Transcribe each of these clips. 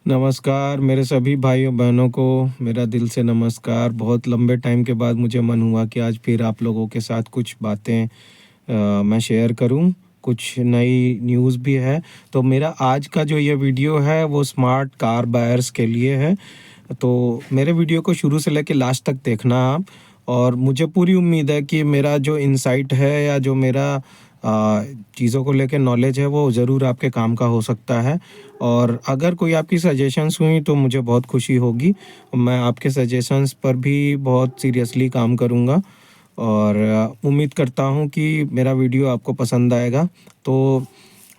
नमस्कार मेरे सभी भाइयों बहनों को मेरा दिल से नमस्कार। बहुत लंबे टाइम के बाद मुझे मन हुआ कि आज फिर आप लोगों के साथ कुछ बातें मैं शेयर करूं। कुछ नई न्यूज़ भी है। तो मेरा आज का जो ये वीडियो है वो स्मार्ट कार बायर्स के लिए है। तो मेरे वीडियो को शुरू से लेकर लास्ट तक देखना आप। और मुझे पूरी उम्मीद है कि मेरा जो इनसाइट है या जो मेरा चीज़ों को लेके नॉलेज है वो ज़रूर आपके काम का हो सकता है। और अगर कोई आपकी सजेशंस हुई तो मुझे बहुत खुशी होगी। मैं आपके सजेशंस पर भी बहुत सीरियसली काम करूँगा। और उम्मीद करता हूँ कि मेरा वीडियो आपको पसंद आएगा। तो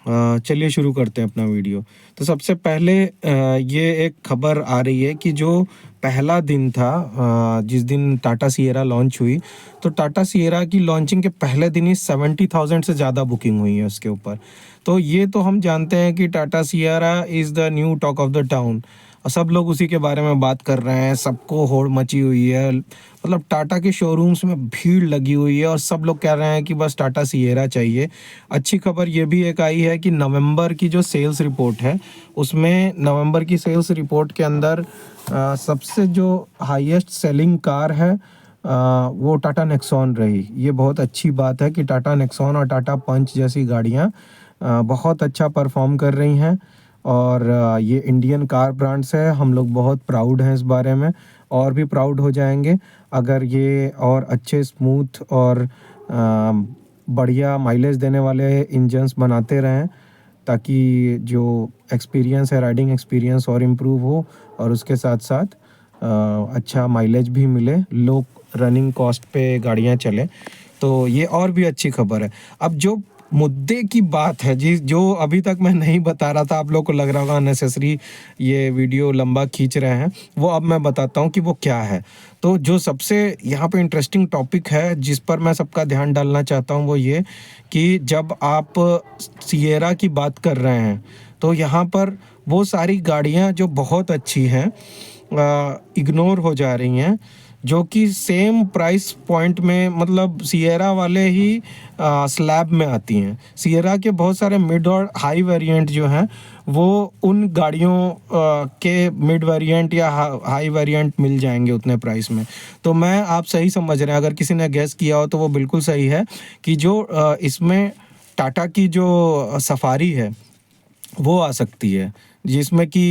चलिए शुरू करते हैं अपना वीडियो। तो सबसे पहले ये एक खबर आ रही है कि जो पहला दिन था, जिस दिन टाटा सिएरा लॉन्च हुई, तो टाटा सिएरा की लॉन्चिंग के पहले दिन ही 70,000 से ज़्यादा बुकिंग हुई है उसके ऊपर। तो ये तो हम जानते हैं कि Tata Sierra is the new talk of the town और सब लोग उसी के बारे में बात कर रहे हैं। सबको होड़ मची हुई है, मतलब टाटा के शोरूम्स में भीड़ लगी हुई है और सब लोग कह रहे हैं कि बस टाटा सिएरा चाहिए। अच्छी खबर ये भी एक आई है कि नवंबर की जो सेल्स रिपोर्ट है, उसमें नवंबर की सेल्स रिपोर्ट के अंदर सबसे जो हाईएस्ट सेलिंग कार है वो टाटा नेक्सॉन रही। ये बहुत अच्छी बात है कि टाटा नेक्सॉन और टाटा पंच जैसी गाड़ियाँ बहुत अच्छा परफॉर्म कर रही हैं। और ये इंडियन कार ब्रांड्स है, हम लोग बहुत प्राउड हैं इस बारे में। और भी प्राउड हो जाएंगे अगर ये और अच्छे स्मूथ और बढ़िया माइलेज देने वाले इंजन्स बनाते रहें, ताकि जो एक्सपीरियंस है, राइडिंग एक्सपीरियंस और इम्प्रूव हो और उसके साथ साथ अच्छा माइलेज भी मिले, लो रनिंग कॉस्ट पे गाड़ियाँ चलें। तो ये और भी अच्छी खबर है। अब जो मुद्दे की बात है जी, जो अभी तक मैं नहीं बता रहा था, आप लोग को लग रहा होगा अननेसेसरी ये वीडियो लंबा खींच रहे हैं, वो अब मैं बताता हूँ कि वो क्या है। तो जो सबसे यहाँ पे इंटरेस्टिंग टॉपिक है जिस पर मैं सबका ध्यान डालना चाहता हूँ वो ये कि जब आप सिएरा की बात कर रहे हैं तो यहाँ पर वो सारी गाड़ियाँ जो बहुत अच्छी हैं इग्नोर हो जा रही हैं, जो कि सेम प्राइस पॉइंट में, मतलब सिएरा वाले ही स्लैब में आती हैं। सिएरा के बहुत सारे मिड और हाई वेरिएंट जो हैं वो उन गाड़ियों के मिड वेरिएंट या हाई वेरिएंट मिल जाएंगे उतने प्राइस में। तो मैं आप सही समझ रहे हैं, अगर किसी ने गैस किया हो तो वो बिल्कुल सही है कि जो इसमें टाटा की जो सफारी है वो आ सकती है, जिसमें कि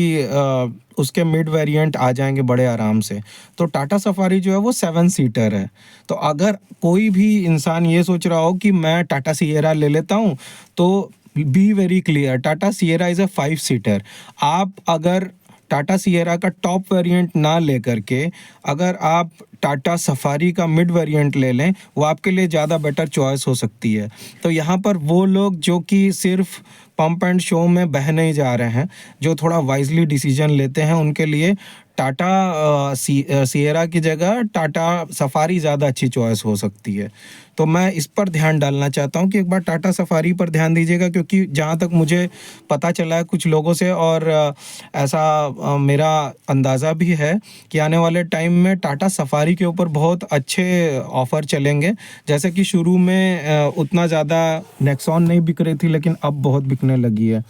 उसके मिड वेरिएंट आ जाएंगे बड़े आराम से। तो टाटा सफारी जो है वो 7 सीटर है। तो अगर कोई भी इंसान ये सोच रहा हो कि मैं टाटा सिएरा ले लेता हूँ, तो be very clear, Tata Sierra is a 5 seater. आप अगर टाटा सिएरा का टॉप वेरिएंट ना लेकर के अगर आप टाटा सफारी का मिड वेरिएंट ले लें, वो आपके लिए ज़्यादा बेटर चॉइस हो सकती है। तो यहाँ पर वो लोग जो कि सिर्फ पंप एंड शो में बह नहीं जा रहे हैं, जो थोड़ा वाइजली डिसीजन लेते हैं, उनके लिए टाटा सिएरा की जगह टाटा सफारी ज़्यादा अच्छी चॉइस हो सकती है। तो मैं इस पर ध्यान डालना चाहता हूँ कि एक बार टाटा सफारी पर ध्यान दीजिएगा, क्योंकि जहाँ तक मुझे पता चला है कुछ लोगों से, और ऐसा मेरा अंदाज़ा भी है कि आने वाले टाइम में टाटा सफारी के ऊपर बहुत अच्छे ऑफ़र चलेंगे। जैसे कि शुरू में उतना ज़्यादा नेक्सॉन नहीं बिक रही थी, लेकिन अब बहुत बिकने लगी है।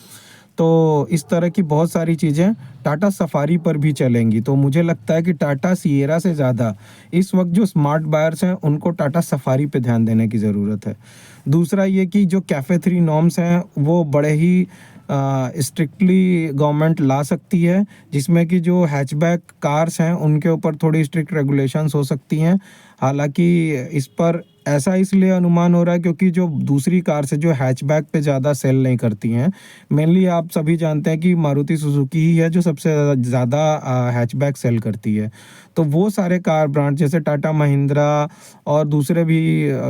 तो इस तरह की बहुत सारी चीज़ें टाटा सफारी पर भी चलेंगी। तो मुझे लगता है कि टाटा सिएरा से ज़्यादा इस वक्त जो स्मार्ट बायर्स हैं उनको टाटा सफारी पे ध्यान देने की ज़रूरत है। दूसरा ये कि जो कैफ़े 3 नॉर्म्स हैं वो बड़े ही स्ट्रिक्टली गवर्नमेंट ला सकती है, जिसमें कि जो हैचबैक कार्स हैं उनके ऊपर थोड़ी स्ट्रिक्ट रेगुलेशंस हो सकती हैं। हालांकि इस पर ऐसा इसलिए अनुमान हो रहा है क्योंकि जो दूसरी कार से जो हैचबैक पे ज़्यादा सेल नहीं करती हैं, मेनली आप सभी जानते हैं कि मारुति सुजुकी ही है जो सबसे ज़्यादा हैचबैक सेल करती है। तो वो सारे कार ब्रांड जैसे टाटा महिंद्रा और दूसरे भी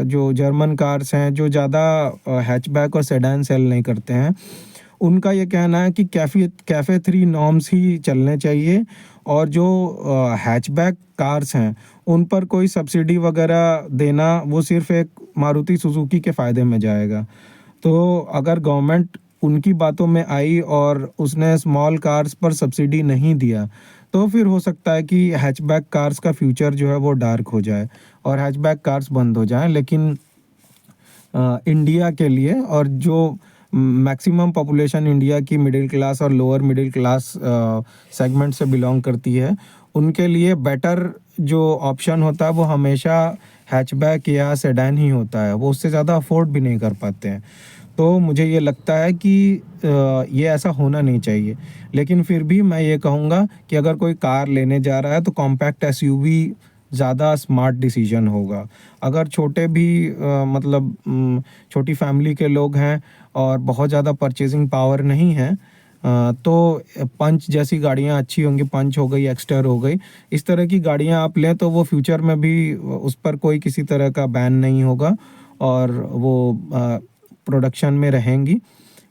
जो जर्मन कार्स हैं जो ज़्यादा हैचबैक और सेडान सेल नहीं करते हैं, उनका ये कहना है कि कैफ़े 3 नॉर्म्स ही चलने चाहिए। और जो हैचबैक कार्स हैं उन पर कोई सब्सिडी वगैरह देना वो सिर्फ एक मारुति सुजुकी के फ़ायदे में जाएगा। तो अगर गवर्नमेंट उनकी बातों में आई और उसने स्मॉल कार्स पर सब्सिडी नहीं दिया, तो फिर हो सकता है कि हैचबैक कार्स का फ्यूचर जो है वो डार्क हो जाए और हैचबैक कार्स बंद हो जाएं। लेकिन इंडिया के लिए और जो मैक्सिमम पॉपुलेशन इंडिया की मिडिल क्लास और लोअर मिडिल क्लास सेगमेंट से बिलोंग करती है। उनके लिए बेटर जो ऑप्शन होता है वो हमेशा हैचबैक या सेडान ही होता है, वो उससे ज़्यादा अफोर्ड भी नहीं कर पाते हैं। तो मुझे ये लगता है कि ये ऐसा होना नहीं चाहिए। लेकिन फिर भी मैं ये कहूँगा कि अगर कोई कार लेने जा रहा है तो कॉम्पैक्ट एसयूवी ज़्यादा स्मार्ट डिसीजन होगा। अगर छोटे भी मतलब छोटी फैमिली के लोग हैं और बहुत ज़्यादा परचेजिंग पावर नहीं है, तो पंच जैसी गाड़ियाँ अच्छी होंगी, पंच हो गई, एक्स्टर हो गई, इस तरह की गाड़ियाँ आप लें तो वो फ्यूचर में भी उस पर कोई किसी तरह का बैन नहीं होगा और वो प्रोडक्शन में रहेंगी,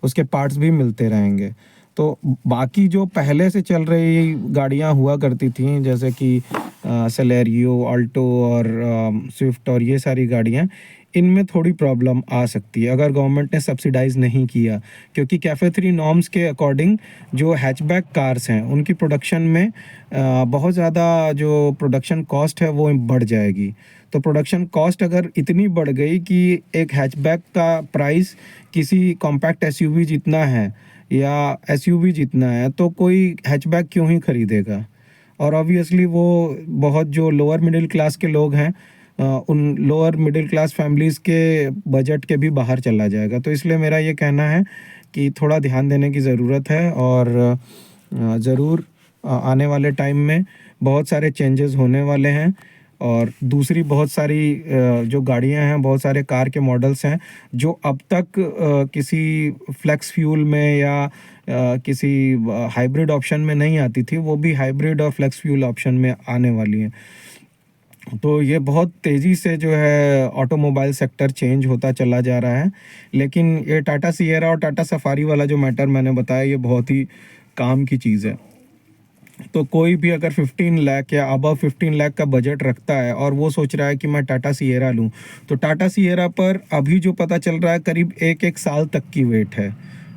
उसके पार्ट्स भी मिलते रहेंगे। तो बाकी जो पहले से चल रही गाड़ियाँ हुआ करती थी जैसे कि सेलेरियो, ऑल्टो और स्विफ्ट और ये सारी गाड़ियाँ, इनमें थोड़ी प्रॉब्लम आ सकती है अगर गवर्नमेंट ने सब्सिडाइज़ नहीं किया, क्योंकि कैफ़े 3 नॉर्म्स के अकॉर्डिंग जो हैचबैक कार्स हैं उनकी प्रोडक्शन में बहुत ज़्यादा जो प्रोडक्शन कॉस्ट है वो बढ़ जाएगी। तो प्रोडक्शन कॉस्ट अगर इतनी बढ़ गई कि एक हैचबैक का प्राइस किसी कॉम्पैक्ट एसयूवी जितना है या एसयूवी जितना है, तो कोई हैचबैक क्यों ही खरीदेगा। और ऑब्वियसली वो बहुत जो लोअर मिडिल क्लास के लोग हैं, उन लोअर मिडिल क्लास फैमिलीज़ के बजट के भी बाहर चला जाएगा। तो इसलिए मेरा ये कहना है कि थोड़ा ध्यान देने की ज़रूरत है और ज़रूर आने वाले टाइम में बहुत सारे चेंजेस होने वाले हैं। और दूसरी बहुत सारी जो गाड़ियां हैं, बहुत सारे कार के मॉडल्स हैं जो अब तक किसी फ्लेक्स फ्यूल में या किसी हाइब्रिड ऑप्शन में नहीं आती थी, वो भी हाइब्रिड और फ्लेक्स फ्यूल ऑप्शन में आने वाली हैं। तो ये बहुत तेज़ी से जो है ऑटोमोबाइल सेक्टर चेंज होता चला जा रहा है। लेकिन ये टाटा सिएरा और टाटा सफारी वाला जो मैटर मैंने बताया, ये बहुत ही काम की चीज़ है। तो कोई भी अगर 15 लाख या अबव 15 लाख का बजट रखता है और वो सोच रहा है कि मैं टाटा सिएरा लूँ, तो टाटा सिएरा पर अभी जो पता चल रहा है करीब 1-1 साल तक की वेट है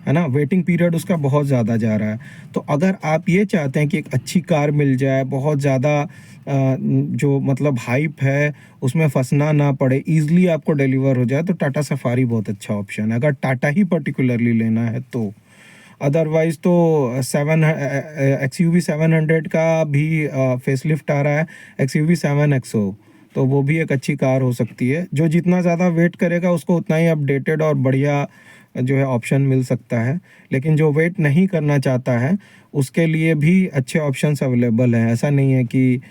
ना? वेटिंग पीरियड उसका बहुत ज़्यादा जा रहा है। तो अगर आप ये चाहते हैं कि एक अच्छी कार मिल जाए, बहुत ज़्यादा जो मतलब हाइप है उसमें फँसना ना पड़े, ईज़िली आपको डिलीवर हो जाए, तो टाटा सफारी बहुत अच्छा ऑप्शन है, अगर टाटा ही पर्टिकुलरली लेना है तो। अदरवाइज़ तो एक्सयूवी 700 का भी फेसलिफ्ट आ रहा है, एक्सयूवी 7XO, तो वो भी एक अच्छी कार हो सकती है। जो जितना ज़्यादा वेट करेगा उसको उतना ही अपडेटेड और बढ़िया जो है ऑप्शन मिल सकता है। लेकिन जो वेट नहीं करना चाहता है उसके लिए भी अच्छे ऑप्शंस अवेलेबल हैं, ऐसा नहीं है कि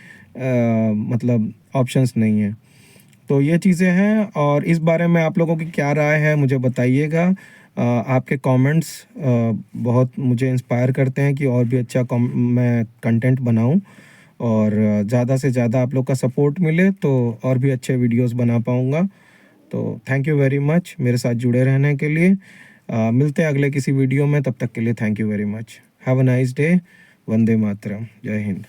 मतलब ऑप्शंस नहीं है। तो ये चीज़ें हैं और इस बारे में आप लोगों की क्या राय है मुझे बताइएगा। आपके कमेंट्स बहुत मुझे इंस्पायर करते हैं कि और भी अच्छा मैं कंटेंट बनाऊं और ज़्यादा से ज़्यादा आप लोग का सपोर्ट मिले तो और भी अच्छे वीडियोस बना पाऊंगा। तो थैंक यू वेरी मच मेरे साथ जुड़े रहने के लिए। मिलते हैं अगले किसी वीडियो में, तब तक के लिए thank you very much. Have a nice day. वंदे मातरम। जय हिंद।